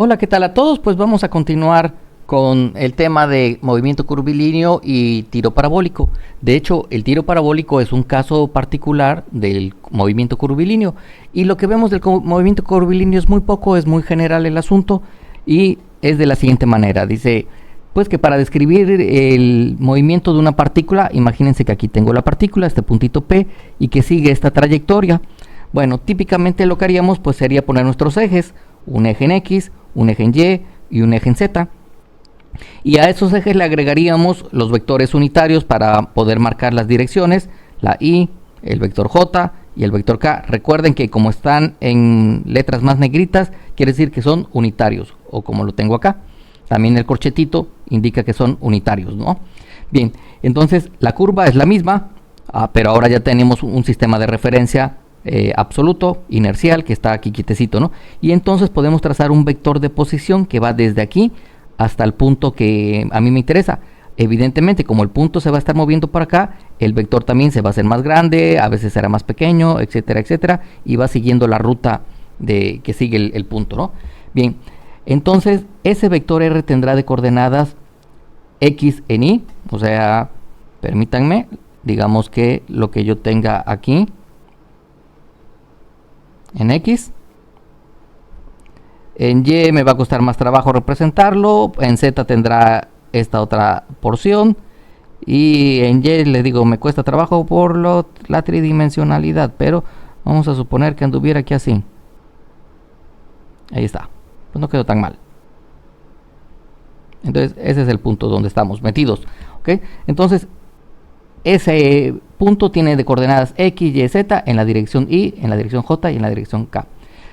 Hola, ¿qué tal a todos? Pues vamos a continuar con el tema de movimiento curvilíneo y tiro parabólico. De hecho, el tiro parabólico es un caso particular del movimiento curvilíneo y lo que vemos del movimiento curvilíneo es muy poco, es muy general el asunto y es de la siguiente manera. Dice, pues que para describir el movimiento de una partícula, imagínense que aquí tengo la partícula, este puntito P, y que sigue esta trayectoria. Bueno, típicamente lo que haríamos pues sería poner nuestros ejes, un eje en X, un eje en Y y un eje en Z. Y a esos ejes le agregaríamos los vectores unitarios para poder marcar las direcciones, la Y, el vector J y el vector K. Recuerden que como están en letras más negritas, quiere decir que son unitarios, o como lo tengo acá. También el corchetito indica que son unitarios, ¿no? Bien, entonces la curva es la misma, pero ahora ya tenemos un sistema de referencia absoluto, inercial, que está aquí quietecito, ¿no? Y entonces podemos trazar un vector de posición que va desde aquí hasta el punto que a mí me interesa. Evidentemente, como el punto se va a estar moviendo para acá, el vector también se va a hacer más grande, a veces será más pequeño, etcétera, etcétera, y va siguiendo la ruta que sigue el punto, ¿no? Bien, entonces ese vector R tendrá de coordenadas X en Y, o sea, permítanme, digamos que lo que yo tenga aquí en X, en Y me va a costar más trabajo representarlo, en Z tendrá esta otra porción y en Y le digo me cuesta trabajo por la tridimensionalidad, pero vamos a suponer que anduviera aquí así. Ahí está, pues no quedó tan mal. Entonces ese es el punto donde estamos metidos, ¿ok? Entonces ese punto tiene de coordenadas X, Y, Z en la dirección Y, en la dirección J y en la dirección K.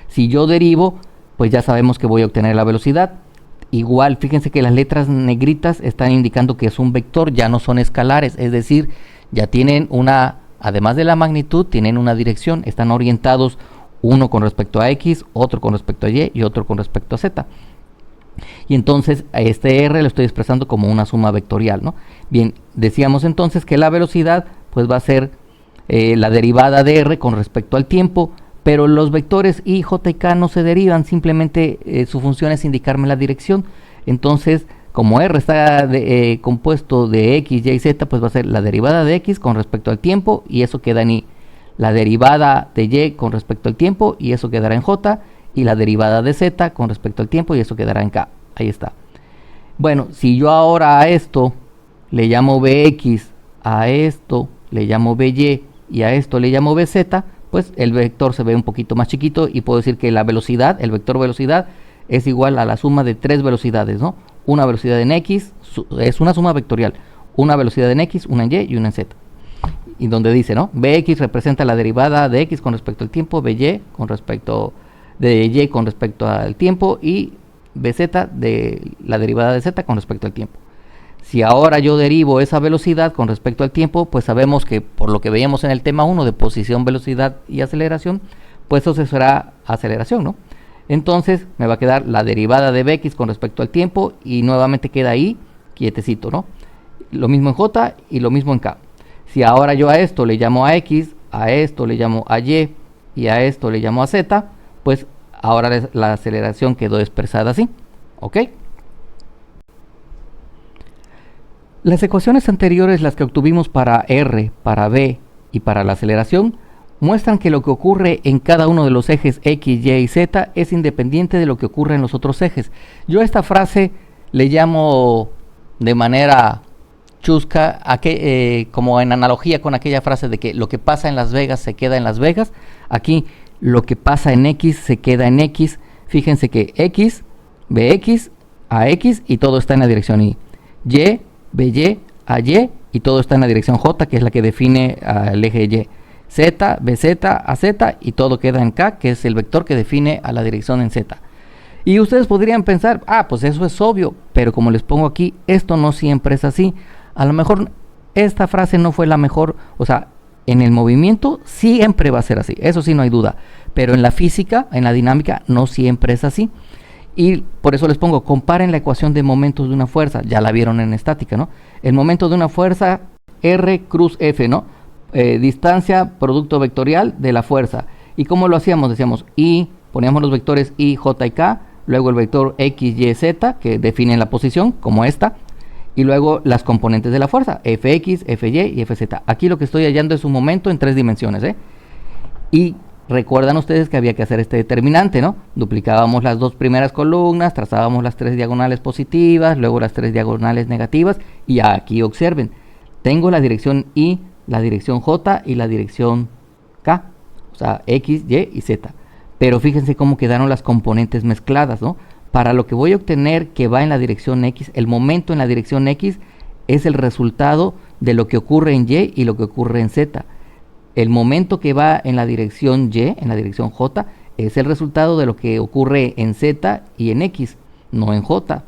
Si yo derivo, pues ya sabemos que voy a obtener la velocidad. Igual, fíjense que las letras negritas están indicando que es un vector, ya no son escalares, es decir, ya tienen además de la magnitud, tienen una dirección, están orientados uno con respecto a X, otro con respecto a Y y otro con respecto a Z. Y entonces a este R lo estoy expresando como una suma vectorial, ¿no? Bien, decíamos entonces que la velocidad pues va a ser la derivada de R con respecto al tiempo, pero los vectores I, J y K no se derivan, simplemente su función es indicarme la dirección. Entonces, como R está compuesto de X, Y y Z, pues va a ser la derivada de X con respecto al tiempo y eso queda en I. La derivada de Y con respecto al tiempo y eso quedará en J. Y la derivada de Z con respecto al tiempo y eso quedará en K. Ahí está. Bueno, si yo ahora a esto le llamo Bx, a esto le llamo By y a esto le llamo Bz, pues el vector se ve un poquito más chiquito y puedo decir que la velocidad, el vector velocidad, es igual a la suma de tres velocidades, ¿no? Una velocidad en X, es una suma vectorial, una velocidad en X, una en Y y una en Z. Y donde dice, ¿no? Bx representa la derivada de X con respecto al tiempo, By con respecto de Y con respecto al tiempo y Bz de la derivada de Z con respecto al tiempo. Si ahora yo derivo esa velocidad con respecto al tiempo, pues sabemos que por lo que veíamos en el tema 1 de posición, velocidad y aceleración, pues eso será aceleración, ¿no? Entonces me va a quedar la derivada de Bx con respecto al tiempo y nuevamente queda ahí quietecito, ¿no? Lo mismo en J y lo mismo en K. Si ahora yo a esto le llamo a X, a esto le llamo a Y y a esto le llamo a Z, pues ahora la aceleración quedó expresada así, ¿ok? Las ecuaciones anteriores, las que obtuvimos para R, para B y para la aceleración, muestran que lo que ocurre en cada uno de los ejes X, Y y Z es independiente de lo que ocurre en los otros ejes. Yo a esta frase le llamo de manera chusca, como en analogía con aquella frase de que lo que pasa en Las Vegas se queda en Las Vegas. Aquí lo que pasa en X se queda en X. Fíjense que X, Bx a X y todo está en la dirección Y. Y, By a Y y todo está en la dirección J, que es la que define al eje Y. Z, Bz a Z y todo queda en K, que es el vector que define a la dirección en Z. Y ustedes podrían pensar, pues eso es obvio, pero como les pongo aquí, esto no siempre es así. A lo mejor esta frase no fue la mejor, o sea, en el movimiento siempre va a ser así, eso sí no hay duda, pero en la física, en la dinámica, no siempre es así. Y por eso les pongo, comparen la ecuación de momentos de una fuerza, ya la vieron en estática, ¿no? El momento de una fuerza, R cruz F, ¿no? Distancia, producto vectorial de la fuerza. ¿Y cómo lo hacíamos? Decíamos I, poníamos los vectores I, J y K, luego el vector x, y, z, que definen la posición, como esta, y luego las componentes de la fuerza, fx, fy y fz. Aquí lo que estoy hallando es un momento en 3 dimensiones, y recuerdan ustedes que había que hacer este determinante, ¿no? Duplicábamos las 2 primeras columnas, trazábamos las 3 diagonales positivas, luego las 3 diagonales negativas, y aquí observen, tengo la dirección y, la dirección j y la dirección k, o sea, x, y y z. Pero fíjense cómo quedaron las componentes mezcladas, ¿no? Para lo que voy a obtener que va en la dirección x, el momento en la dirección x es el resultado de lo que ocurre en y y lo que ocurre en z. El momento que va en la dirección y, en la dirección j, es el resultado de lo que ocurre en z y en x, no en j.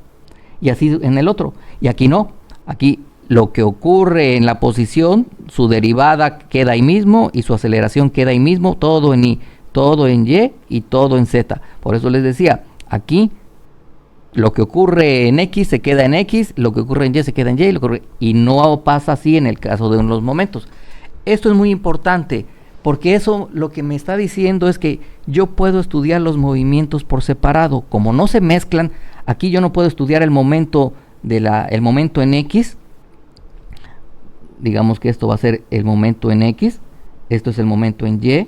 Y así en el otro. Y aquí no. Aquí lo que ocurre en la posición, su derivada queda ahí mismo y su aceleración queda ahí mismo, todo en y, todo en y y todo en z. Por eso les decía, aquí lo que ocurre en x se queda en x, lo que ocurre en y se queda en y, y no pasa así en el caso de los momentos. Esto es muy importante, porque eso lo que me está diciendo es que yo puedo estudiar los movimientos por separado. Como no se mezclan, aquí yo no puedo estudiar el momento el momento en x. Digamos que esto va a ser el momento en x, esto es el momento en y,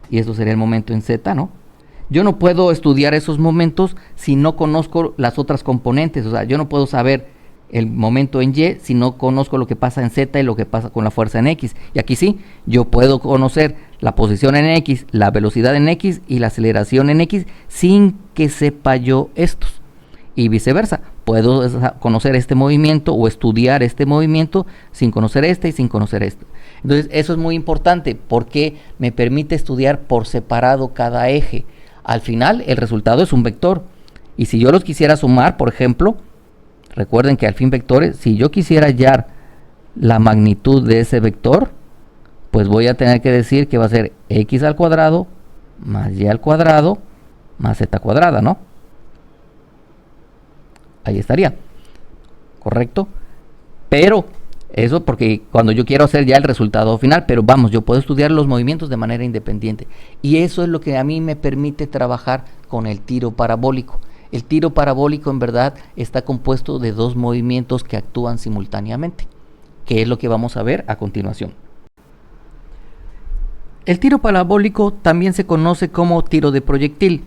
y esto sería el momento en z, ¿no? Yo no puedo estudiar esos momentos si no conozco las otras componentes. O sea, yo no puedo saber el momento en y si no conozco lo que pasa en z y lo que pasa con la fuerza en x. Y aquí sí, yo puedo conocer la posición en x, la velocidad en x y la aceleración en x sin que sepa yo estos. Y viceversa, puedo conocer este movimiento o estudiar este movimiento sin conocer este y sin conocer este. Entonces eso es muy importante porque me permite estudiar por separado cada eje. Al final el resultado es un vector. Y si yo los quisiera sumar, por ejemplo, recuerden que al fin vectores, si yo quisiera hallar la magnitud de ese vector, pues voy a tener que decir que va a ser x al cuadrado más y al cuadrado más z cuadrada, ¿no? Ahí estaría, ¿correcto? Pero eso porque cuando yo quiero hacer ya el resultado final, pero vamos, yo puedo estudiar los movimientos de manera independiente. Y eso es lo que a mí me permite trabajar con el tiro parabólico. El tiro parabólico en verdad está compuesto de 2 movimientos que actúan simultáneamente, que es lo que vamos a ver a continuación. El tiro parabólico también se conoce como tiro de proyectil,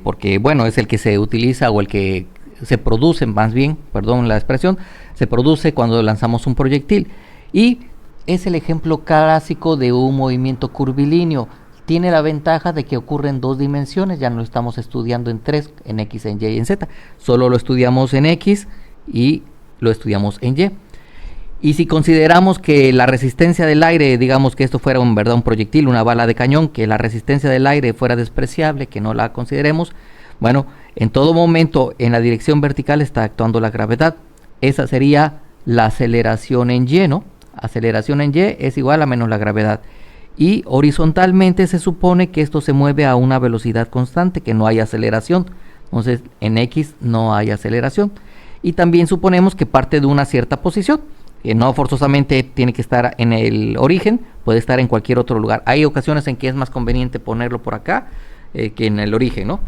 porque bueno, es el que se utiliza o el que se produce, más bien, perdón la expresión, se produce cuando lanzamos un proyectil y es el ejemplo clásico de un movimiento curvilíneo. Tiene la ventaja de que ocurre en 2 dimensiones, ya no lo estamos estudiando en 3, en x, en y y en z, solo lo estudiamos en x y lo estudiamos en y. Y si consideramos que la resistencia del aire, digamos que esto fuera en verdad un proyectil, una bala de cañón, que la resistencia del aire fuera despreciable, que no la consideremos, bueno, en todo momento en la dirección vertical está actuando la gravedad. Esa sería la aceleración en y, ¿no? Aceleración en y es igual a menos la gravedad. Y horizontalmente se supone que esto se mueve a una velocidad constante, que no hay aceleración. Entonces en x no hay aceleración. Y también suponemos que parte de una cierta posición, que no forzosamente tiene que estar en el origen, puede estar en cualquier otro lugar. Hay ocasiones en que es más conveniente ponerlo por acá que en el origen, ¿no?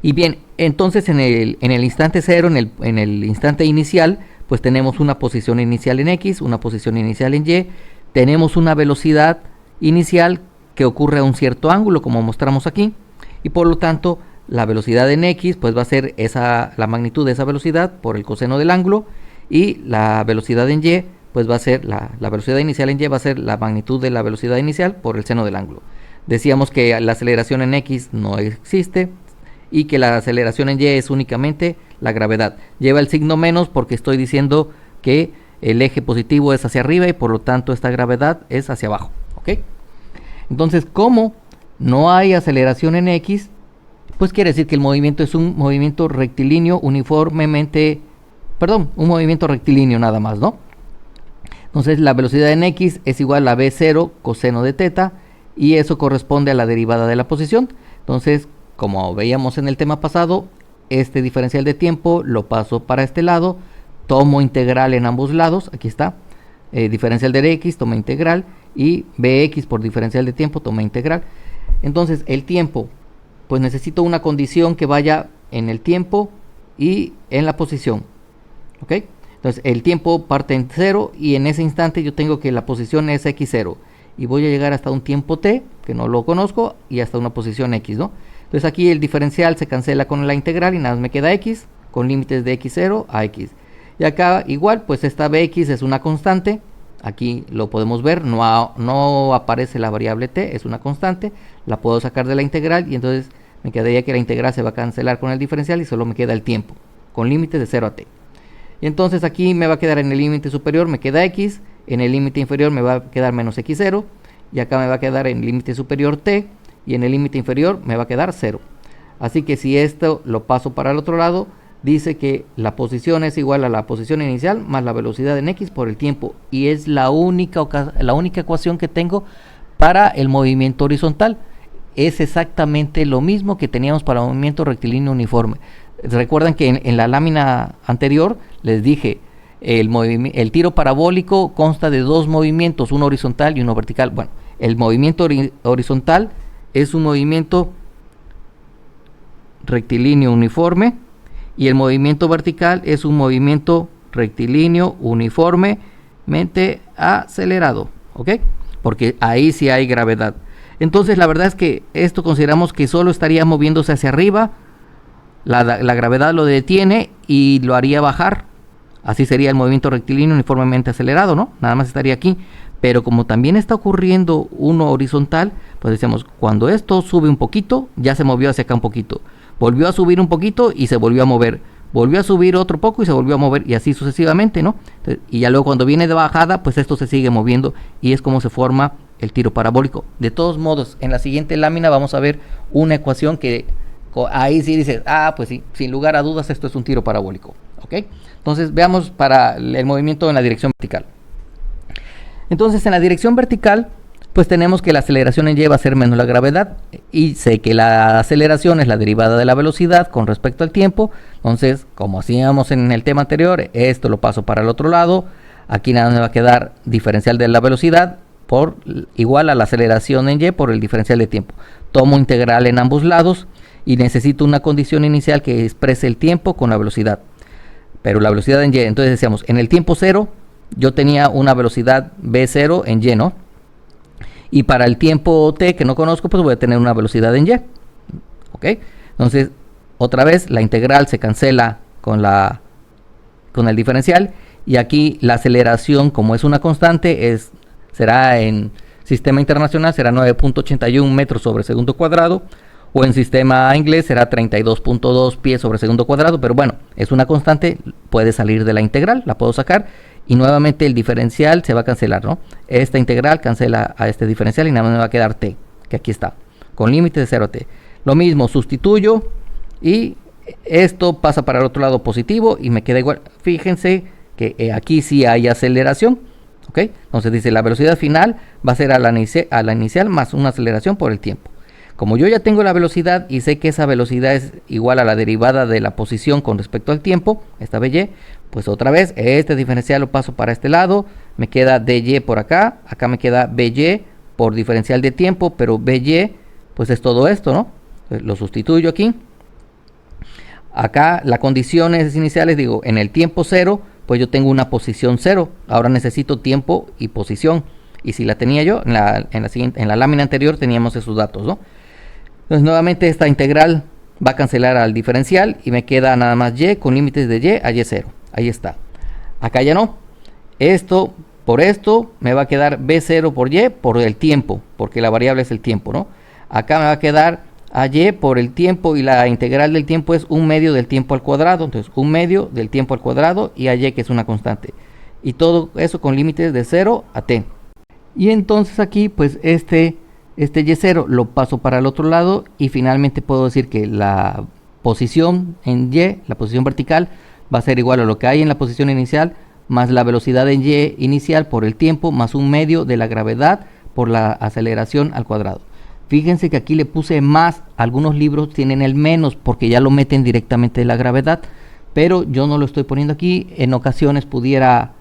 Y bien, entonces en el instante cero, en el instante inicial, pues tenemos una posición inicial en x, una posición inicial en y, tenemos una velocidad inicial que ocurre a un cierto ángulo, como mostramos aquí, y por lo tanto la velocidad en x pues va a ser la magnitud de esa velocidad por el coseno del ángulo, y la velocidad en y pues va a ser la velocidad inicial en y va a ser la magnitud de la velocidad inicial por el seno del ángulo. Decíamos que la aceleración en x no existe y que la aceleración en y es únicamente la gravedad. Lleva el signo menos porque estoy diciendo que el eje positivo es hacia arriba y por lo tanto esta gravedad es hacia abajo, ¿ok? Entonces, como no hay aceleración en x, pues quiere decir que el movimiento es un movimiento rectilíneo uniformemente, un movimiento rectilíneo nada más, ¿no? Entonces la velocidad en x es igual a b0 coseno de teta y eso corresponde a la derivada de la posición. Entonces, como veíamos en el tema pasado, este diferencial de tiempo lo paso para este lado, tomo integral en ambos lados, aquí está, diferencial de x, toma integral, y bx por diferencial de tiempo, toma integral. Entonces el tiempo, pues necesito una condición que vaya en el tiempo y en la posición. ¿Ok? Entonces el tiempo parte en 0 y en ese instante yo tengo que la posición es x0 y voy a llegar hasta un tiempo t, que no lo conozco, y hasta una posición x, ¿no? Entonces aquí el diferencial se cancela con la integral y nada más me queda x, con límites de x0 a x. Y acá igual, pues esta bx es una constante, aquí lo podemos ver, no aparece la variable t, es una constante, la puedo sacar de la integral y entonces me quedaría que la integral se va a cancelar con el diferencial y solo me queda el tiempo, con límites de 0 a t. Y entonces aquí me va a quedar en el límite superior, me queda x, en el límite inferior me va a quedar menos x0, y acá me va a quedar en el límite superior t, y en el límite inferior me va a quedar 0. Así que si esto lo paso para el otro lado, dice que la posición es igual a la posición inicial más la velocidad en x por el tiempo, y es la única ecuación que tengo para el movimiento horizontal. Es exactamente lo mismo que teníamos para el movimiento rectilíneo uniforme. Recuerdan que en la lámina anterior les dije, el tiro parabólico consta de dos movimientos, uno horizontal y uno vertical. Bueno, el movimiento horizontal es un movimiento rectilíneo uniforme y el movimiento vertical es un movimiento rectilíneo uniformemente acelerado, ¿ok? Porque ahí sí hay gravedad. Entonces la verdad es que esto consideramos que solo estaría moviéndose hacia arriba, la gravedad lo detiene y lo haría bajar. Así sería el movimiento rectilíneo uniformemente acelerado, ¿no? Nada más estaría aquí. Pero como también está ocurriendo uno horizontal, pues decíamos, cuando esto sube un poquito, ya se movió hacia acá un poquito. Volvió a subir un poquito y se volvió a mover. Volvió a subir otro poco y se volvió a mover, y así sucesivamente, ¿no? Entonces, y ya luego cuando viene de bajada, pues esto se sigue moviendo y es como se forma el tiro parabólico. De todos modos, en la siguiente lámina vamos a ver una ecuación que ahí sí dices, pues sí, sin lugar a dudas esto es un tiro parabólico, ¿ok? Entonces veamos para el movimiento en la dirección vertical. Entonces en la dirección vertical, pues tenemos que la aceleración en y va a ser menos la gravedad, y sé que la aceleración es la derivada de la velocidad con respecto al tiempo. Entonces, como hacíamos en el tema anterior, esto lo paso para el otro lado. Aquí nada me va a quedar diferencial de la velocidad por igual a la aceleración en y por el diferencial de tiempo. Tomo integral en ambos lados y necesito una condición inicial que exprese el tiempo con la velocidad, pero la velocidad en y. Entonces decíamos, en el tiempo 0 yo tenía una velocidad v0 en y, ¿no? Y para el tiempo t que no conozco, pues voy a tener una velocidad en y, ¿ok? Entonces otra vez la integral se cancela con el diferencial, y aquí la aceleración, como es una constante, será en sistema internacional será 9.81 metros sobre segundo cuadrado, o en sistema inglés será 32.2 pies sobre segundo cuadrado, pero bueno, es una constante, puede salir de la integral, la puedo sacar, y nuevamente el diferencial se va a cancelar, ¿no? Esta integral cancela a este diferencial y nada más me va a quedar t, que aquí está, con límite de 0 a t. Lo mismo, sustituyo y esto pasa para el otro lado positivo y me queda igual. Fíjense que aquí sí hay aceleración, ¿ok? Entonces dice, la velocidad final va a ser a la inicial más una aceleración por el tiempo. Como yo ya tengo la velocidad y sé que esa velocidad es igual a la derivada de la posición con respecto al tiempo, esta by, pues otra vez este diferencial lo paso para este lado, me queda dy por acá, acá me queda by por diferencial de tiempo, pero by pues es todo esto, ¿no? Entonces, lo sustituyo aquí. Acá las condiciones iniciales, digo, en el tiempo 0, pues yo tengo una posición 0, ahora necesito tiempo y posición, y si la tenía yo, en la lámina anterior teníamos esos datos, ¿no? Entonces nuevamente esta integral va a cancelar al diferencial y me queda nada más y con límites de y a y0. Ahí está. Acá ya no. Esto por esto me va a quedar b0 por y por el tiempo, porque la variable es el tiempo, ¿no? Acá me va a quedar a y por el tiempo, y la integral del tiempo es 1/2 del tiempo al cuadrado. Entonces 1/2 del tiempo al cuadrado y a y, que es una constante. Y todo eso con límites de 0 a t. Y entonces aquí pues este y0 lo paso para el otro lado y finalmente puedo decir que la posición en y, la posición vertical, va a ser igual a lo que hay en la posición inicial más la velocidad en y inicial por el tiempo más 1/2 de la gravedad por la aceleración al cuadrado. Fíjense que aquí le puse más, algunos libros tienen el menos porque ya lo meten directamente de la gravedad, pero yo no lo estoy poniendo aquí. En ocasiones pudiera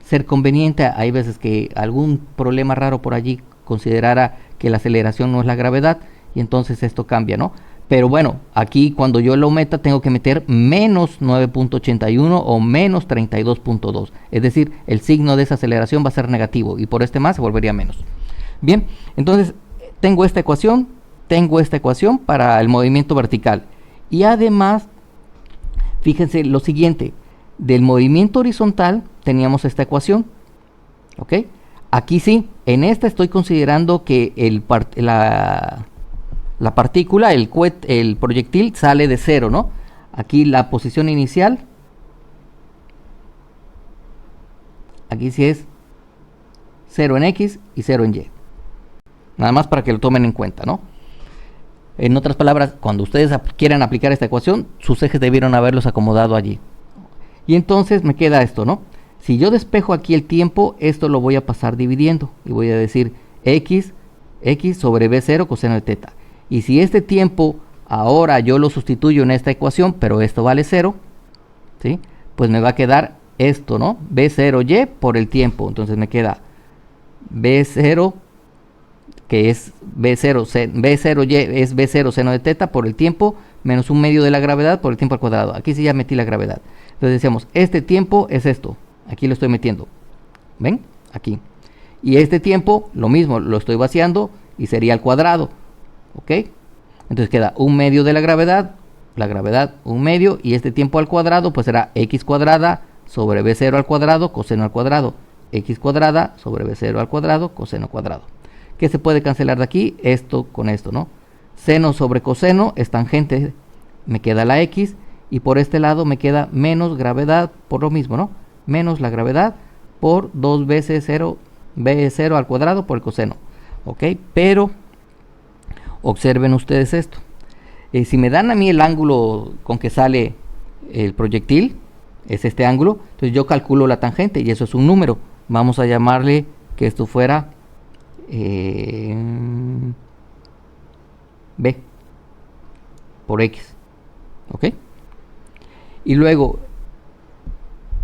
ser conveniente, hay veces que algún problema raro por allí considerara que la aceleración no es la gravedad y entonces esto cambia, ¿no? Pero bueno, aquí cuando yo lo meta tengo que meter menos 9.81 o menos 32.2. Es decir, el signo de esa aceleración va a ser negativo y por este más se volvería menos. Bien, entonces tengo esta ecuación para el movimiento vertical. Y además, fíjense lo siguiente, del movimiento horizontal teníamos esta ecuación. ¿Ok? Aquí sí, en esta estoy considerando que la partícula, el proyectil sale de cero, ¿no? Aquí la posición inicial, aquí sí es 0 en X y 0 en Y. Nada más para que lo tomen en cuenta, ¿no? En otras palabras, cuando ustedes quieran aplicar esta ecuación, sus ejes debieron haberlos acomodado allí. Y entonces me queda esto, ¿no? Si yo despejo aquí el tiempo, esto lo voy a pasar dividiendo. Y voy a decir X sobre B0 coseno de teta. Y si este tiempo ahora yo lo sustituyo en esta ecuación, pero esto vale 0, ¿sí? Pues me va a quedar esto, ¿no? B0Y por el tiempo. Entonces me queda B0, que es B0Y es B0 seno de teta por el tiempo, menos 1/2 de la gravedad por el tiempo al cuadrado. Aquí sí ya metí la gravedad. Entonces decíamos, este tiempo es esto. Aquí lo estoy metiendo. ¿Ven? Aquí. Y este tiempo, lo mismo, lo estoy vaciando y sería al cuadrado. ¿Ok? Entonces queda 1/2 de la gravedad 1/2, y este tiempo al cuadrado pues será X cuadrada sobre B0 al cuadrado coseno al cuadrado. X cuadrada sobre B0 al cuadrado coseno cuadrado. ¿Qué se puede cancelar de aquí? Esto con esto, ¿no? Seno sobre coseno es tangente, me queda la X, y por este lado me queda menos gravedad por lo mismo, ¿no? Menos la gravedad por 2 veces 0, B0 al cuadrado por el coseno. ¿Ok? Pero observen ustedes esto. Si me dan a mí el ángulo con que sale el proyectil, es este ángulo, entonces yo calculo la tangente y eso es un número. Vamos a llamarle que esto fuera B por X. ¿Ok? Y luego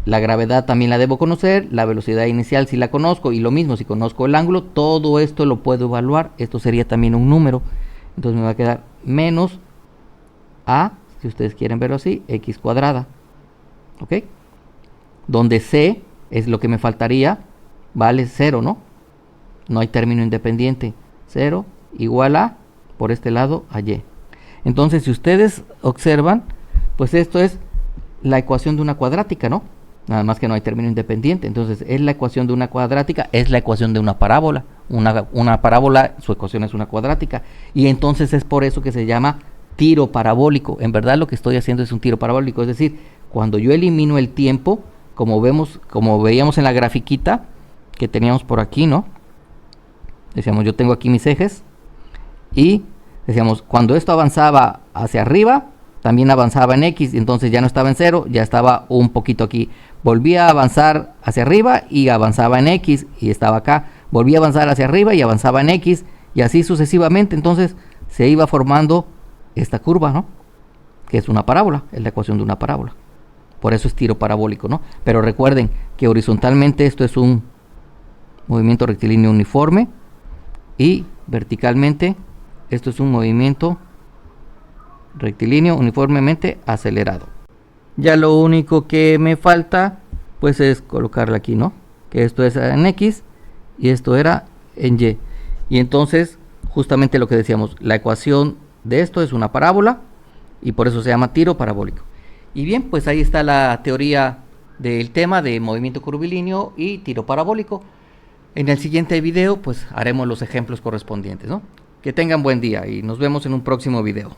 la gravedad también la debo conocer, la velocidad inicial si la conozco, y lo mismo, si conozco el ángulo, todo esto lo puedo evaluar. Esto sería también un número. Entonces me va a quedar menos A, si ustedes quieren verlo así, X cuadrada. ¿Ok? Donde C es lo que me faltaría, vale 0, ¿no? No hay término independiente. 0 igual a, por este lado, a Y. Entonces, si ustedes observan, pues esto es la ecuación de una cuadrática, ¿no? Nada más que no hay término independiente. Entonces, es la ecuación de una cuadrática, es la ecuación de una parábola. Una parábola, su ecuación es una cuadrática. Y entonces es por eso que se llama tiro parabólico. En verdad lo que estoy haciendo es un tiro parabólico. Es decir, cuando yo elimino el tiempo, como veíamos en la grafiquita que teníamos por aquí, ¿no? Decíamos, yo tengo aquí mis ejes. Y decíamos, cuando esto avanzaba hacia arriba, también avanzaba en X, entonces ya no estaba en 0, ya estaba un poquito aquí. Volvía a avanzar hacia arriba y avanzaba en X y estaba acá. Volvía a avanzar hacia arriba y avanzaba en X y así sucesivamente. Entonces se iba formando esta curva, ¿no? Que es una parábola, es la ecuación de una parábola. Por eso es tiro parabólico, ¿no? Pero recuerden que horizontalmente esto es un movimiento rectilíneo uniforme y verticalmente esto es un movimiento rectilíneo uniformemente acelerado. Ya lo único que me falta pues es colocarla aquí, ¿no? Que esto es en X y esto era en Y. Y entonces justamente lo que decíamos, la ecuación de esto es una parábola y por eso se llama tiro parabólico. Y bien, pues ahí está la teoría del tema de movimiento curvilíneo y tiro parabólico. En el siguiente video pues haremos los ejemplos correspondientes, ¿no? Que tengan buen día y nos vemos en un próximo video.